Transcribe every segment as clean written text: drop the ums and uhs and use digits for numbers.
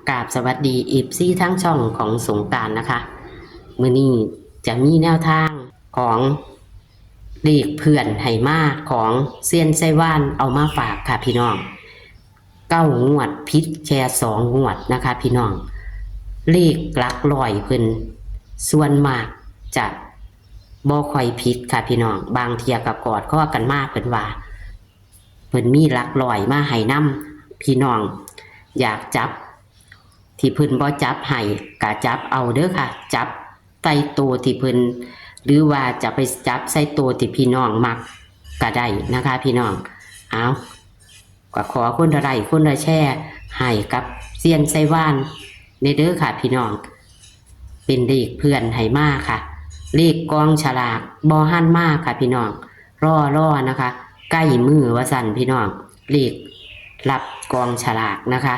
กราบสวัสดีFCทั้งช่องของสงกรานต์นะคะมื้อนี้จะมีแนวทางของเลขเพื่อนไหมาของเซียนไส้ว่านเอามาฝากค่ะพี่น้อง9 งวดพิษแค่2 งวดนะคะพี่น้องเลขหลักร้อยเพิ่นส่วนมากจะบ่ค่อยผิดค่ะพี่น้องบางเที่ยก็กอดข้อกันมากเพิ่นว่าเพิ่นมีหลักร้อยมาให้นำพี่น้องอยากจับที่เพิ่นบ่จับให้ก็จับเอาเด้อค่ะจับใส่ตัวที่เพิ่นหรือว่าจะไปจับใส่ตัวที่พี่น้องมักก็ได้นะคะพี่น้องเอาก็ขอคนละไลค์คนละแชร์ให้กับเซียนไส้ว่านในเด้อค่ะพี่น้องเป็นเลขเพื่อนไหมาค่ะเลขกองฉลากบ่หันมากค่ะพี่น้องรอนะคะใกล้มือว่าสั่นพี่น้องเลขรับกองฉลากนะคะ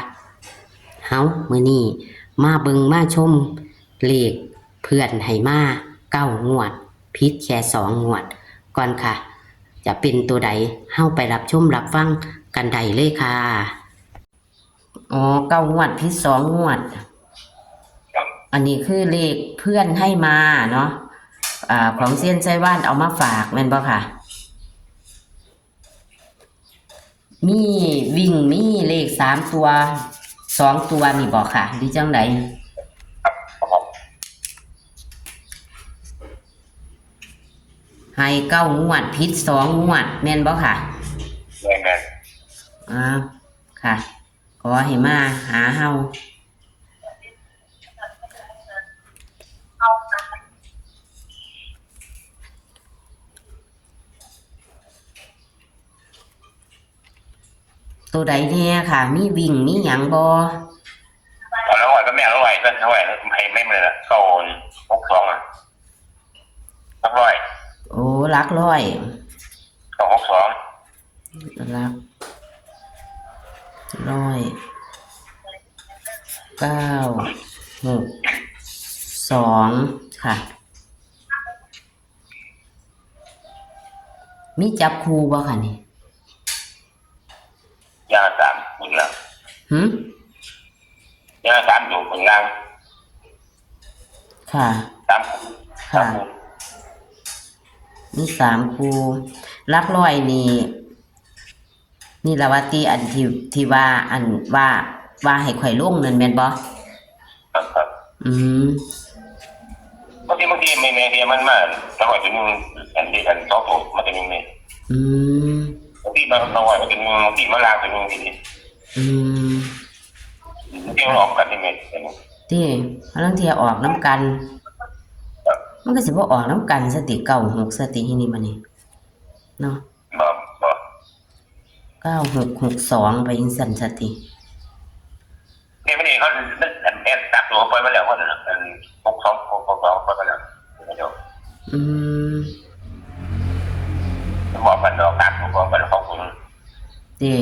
เฮามื้อนี้มาเบิ่งมาชมเลขเพื่อนไหมา9 งวดพิษแค่2 งวดก่อนค่ะจะเป็นตัวใดเฮาไปรับชมรับฟังกันได้เลยค่ะอ๋อ9 งวดพิษ2 งวดอันนี้คือเลขเพื่อนให้มาเนาะของเซียนไส้ว่านเอามาฝากแม่นบ่ค่ะมีวิ่งมีเลข3 ตัว2 ตัวนี่บ่ค่ะหรือจังไดให้9 งวดพิษ2 งวดแม่นบ่ค่ะแม่นค่ะขอให้มาหาเฮาตัวใดแน่ค่ะมีวิ่งมีหยังบ่ตอนแล้วไหวก็แม่แล้วไหวก็เท่าไหร่ให้ไม่เลยนะเข้า62นักร้อยโอ้หลักร้อยเข้า62หลักร้อย9 6 2ค่ะมีจับคู่บ่ค่ะนี่ยา3หมุนล่างยา3อยู่หมุนล่างค่ะ3ค่ะมี3 คู่หลักร้อยนี่ละว่าที่อันที่ว่าอันว่าให้ข่อยลงนั่นแม่นบ่ครับบางทีไม่มันมาแล้วไหวจะนึงอันที่กัน2ตัวมันจะนึงนี่บางทีมันไหวมันจะนึงบางทีมันล่างจะนึงทีนี้บางทีมันออกกันที่เม็ดที่บางทีออกน้ำกันมันก็สิบ่ออกน้ำกันสติ96สติที่นี่มันนี่เนาะ9662ไปจังซั่นสตินี่ไม่ได้เขาแอดตักตัวไปมาแล้วว่าอัน62ไปมาแล้วเดี๋ยวบอกกันดอกตักบอกกันของคุณดี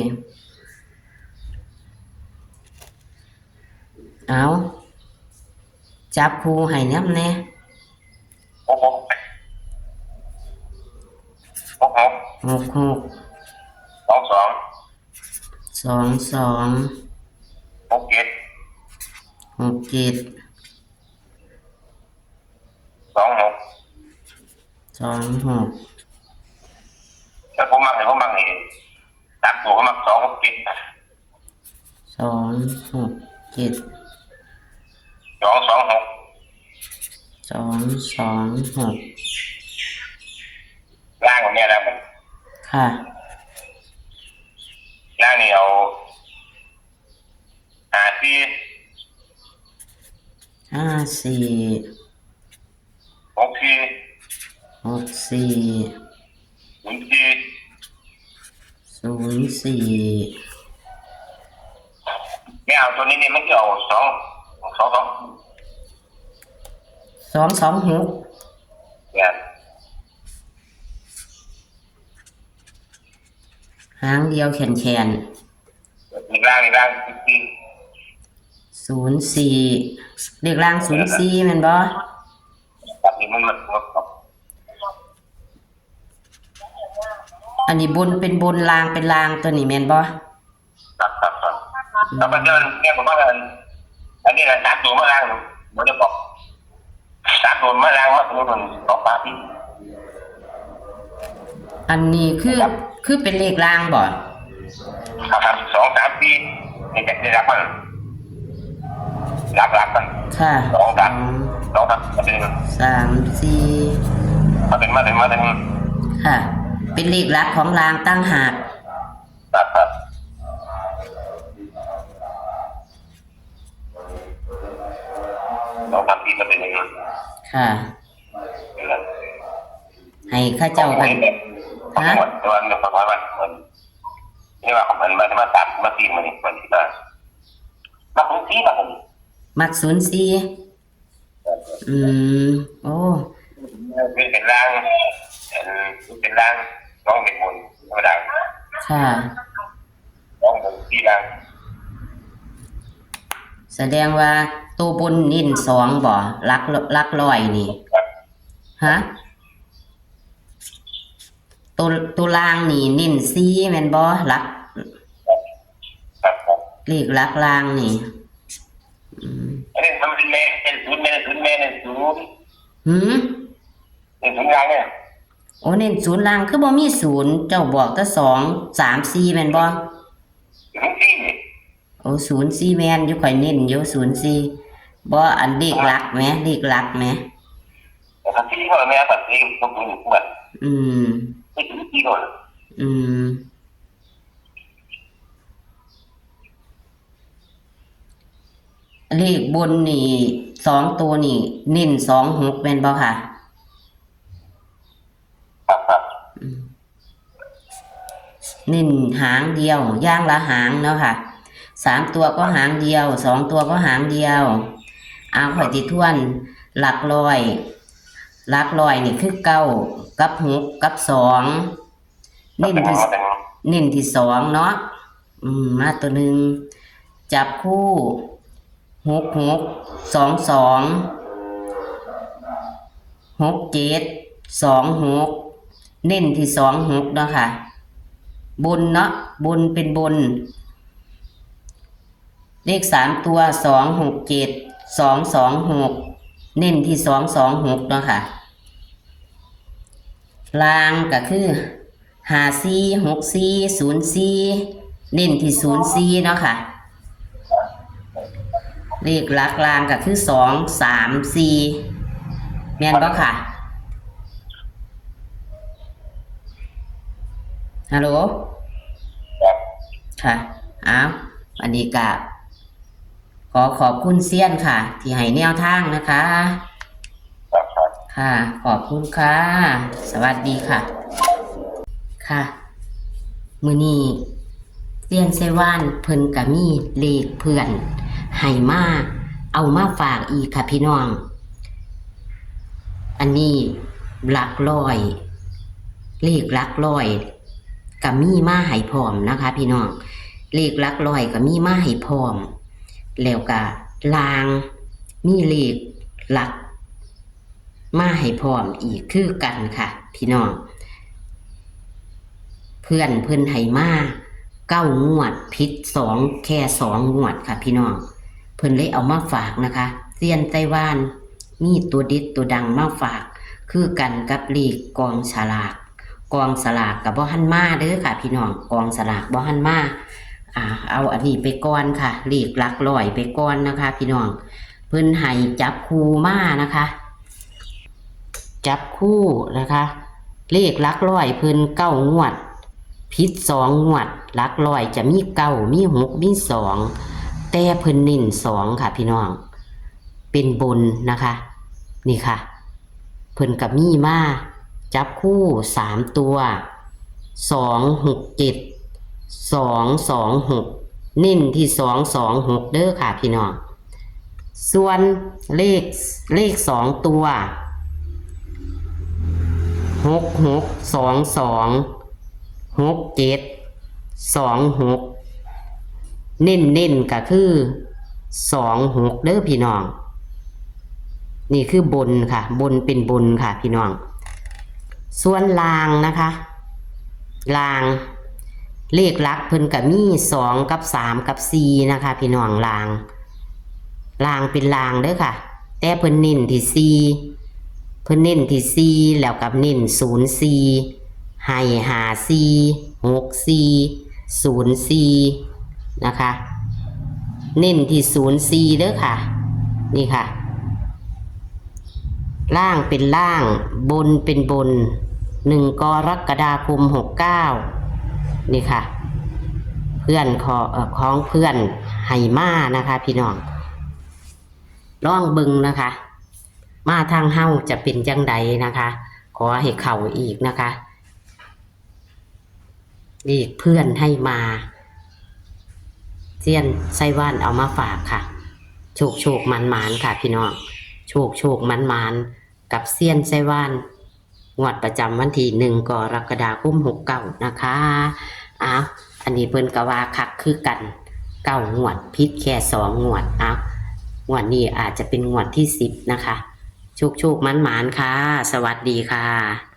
เอาจับคู่ให้นำแน่66 22 67 26แต่ผมมักนี่ตักตัวมัก267 ล่างของเนี่ยนะมันค่ะล่างนี่เอา54 ไม่เอาตัวนี้เนี่ยมันจะเอา226เนี่ยหางเดียวแขนนี่ล่าง04เลขล่าง04แม่นบ่แบบนี้มันอันนี้บนเป็นบนล่างเป็นล่างตัวนี้แม่นบ่ครับแล้วมันเดินเนี่ยผมว่า อันนี้นะ3 ตัวมาล่างมันจะบอก3 ตัวมาล่างมาตัวนึงต่อปาที่ อันนี้คือเป็นเลขรางบ่ ครับ2 3 4นี่จะได้รับมันรับมัน ค่ะ 2 3มาเป็น 3 4 มาเป็น ค่ะ เป็นเลขลักของรางตั้งหาก ครับ2 3 4มาเป็น ค่ะ ให้ข้าเจ้ากัน ฮะตัวนึงประมาณมันนี่ว่ามันมา3มา4มันนี่มันที่มาผม4มาผม มัก04โอ้ เป็นร่างเป็นร่างน้องเป็นบนธรรมดา ค่ะ น้องบนที่ร่าง แสดงว่าตัวบนนิ่น2บ่ลักร้อยนี่ฮะตัวล่างนี่นิ่น4แม่นบ่ลัก ครับ เลขลักล่างนี่ อันนี้ทำเป็นแม่เป็นศูนย์หืม เป็นศูนย์ร่างเนี่ย โอ้เน้นศูนย์ล่างคือบ่มีศูนย์เจ้าบอกแต่2 3 4แม่นบ่ ถึงที่ โอ้04แม่นอยู่ข่อยเน้นอยู่04บ่อันเลขลักแหมเลขลักแหม แต่ทันทีเขาแม่ตัดเองต้องดูเหมือน อืม ไม่ถึงที่ก่อน อืมเลขบนนี่2ตัวนี่เน้น26แม่นบ่ค่ะ ครับ เน้นหางเดียวย่างละหางเนาะค่ะ3ตัวก็หางเดียว2ตัวก็หางเดียวเอาข่อยติทวนหลักร้อยนี่คือ9กับ6กับ2เน้นที่2เนาะมาตัวหนึ่งจับคู่66 26 7 26เน้นที่26เนาะค่ะบนเนาะบนเป็นบนเลข3ตัว267 226เน้นที่226เนาะค่ะล่างก็คือ54 64 04เน้นที่04เนาะค่ะเลขหลักล่างก็คือ2 3 4แม่นบ่ค่ะฮัลโหลค่ะอ้าวอันนี้ก็ขอบคุณเซียนค่ะ ที่ให้แนวทางนะคะ ค่ะขอบคุณค่ะ สวัสดีค่ะ ค่ะมื้อนี้เซียนไซว่านเพิ่นก็มีเลขเพื่อนให้มาเอามาฝากอีกค่ะพี่น้อง อันนี้หลักร้อยเลขหลักร้อยก็มีมาให้พร้อมนะคะพี่น้องเลขหลักร้อยก็มีมาให้พร้อมแล้วก็ลางมีเลขหลักมาให้พร้อมอีกคือกันค่ะพี่น้องเพื่อนให้มา9 งวดผิด2แค่2 งวดค่ะพี่น้องเพิ่นเลยเอามาฝากนะคะเซียนไต้หวันมีตัวเด็ดตัวดังมาฝากคือกันกับเลขกองฉลากกับบ่หันมาเด้อค่ะพี่น้องกองสลากบ่หันมาเอาอันนี้ไปก่อนค่ะเลขหลักร้อยไปก่อนนะคะพี่น้องเพิ่นให้จับคู่มานะคะจับคู่นะคะเลขหลักร้อยเพิ่น9 งวดผิด2 งวดหลักร้อยจะมี9มี6มี2แต่เพิ่นเน้น2ค่ะพี่น้องเป็นบนนะคะนี่ค่ะเพิ่นก็มีมาจับคู่3 ตัว267 226เน้นที่226เด้อค่ะพี่น้องส่วนเลข2 ตัว6622 6726เน้นก็คือ26เด้อพี่น้องนี่คือบนค่ะบนเป็นบนค่ะพี่น้องส่วนลางนะคะลางเลขหลักเพิ่นก็มี2กับ3กับ4นะคะพี่น้องลาง ลางเป็นลางเด้อค่ะแต่เพิ่นเน้นที่สี่เพิ่นเน้นที่สี่แล้วกับเน้นศูนย์สี่ให้หาสี่หกสี่ศูนย์สี่นะคะเน้นที่ศูนย์สี่เด้อค่ะนี่ค่ะล่างเป็นล่างบนเป็นบน1 กรกฎาคม69นี่ค่ะเพื่อนของเพื่อนไหมานะคะพี่น้องลองเบิ่งนะคะมาทางเฮาจะเป็นจังใดนะคะขอให้เข้าอีกนะคะนี่เพื่อนให้มาเซียนไส้ว่านเอามาฝากค่ะโชคมันค่ะพี่น้องโชคมันกับเซียนไส้ว่านงวดประจำวันที่1 กรกฎาคม69นะคะอันนี้เพิ่นก็ว่าคักคือกัน9 งวดพิษแค่2 งวดงวดนี้อาจจะเป็นงวดที่10นะคะโชคมันค่ะสวัสดีค่ะ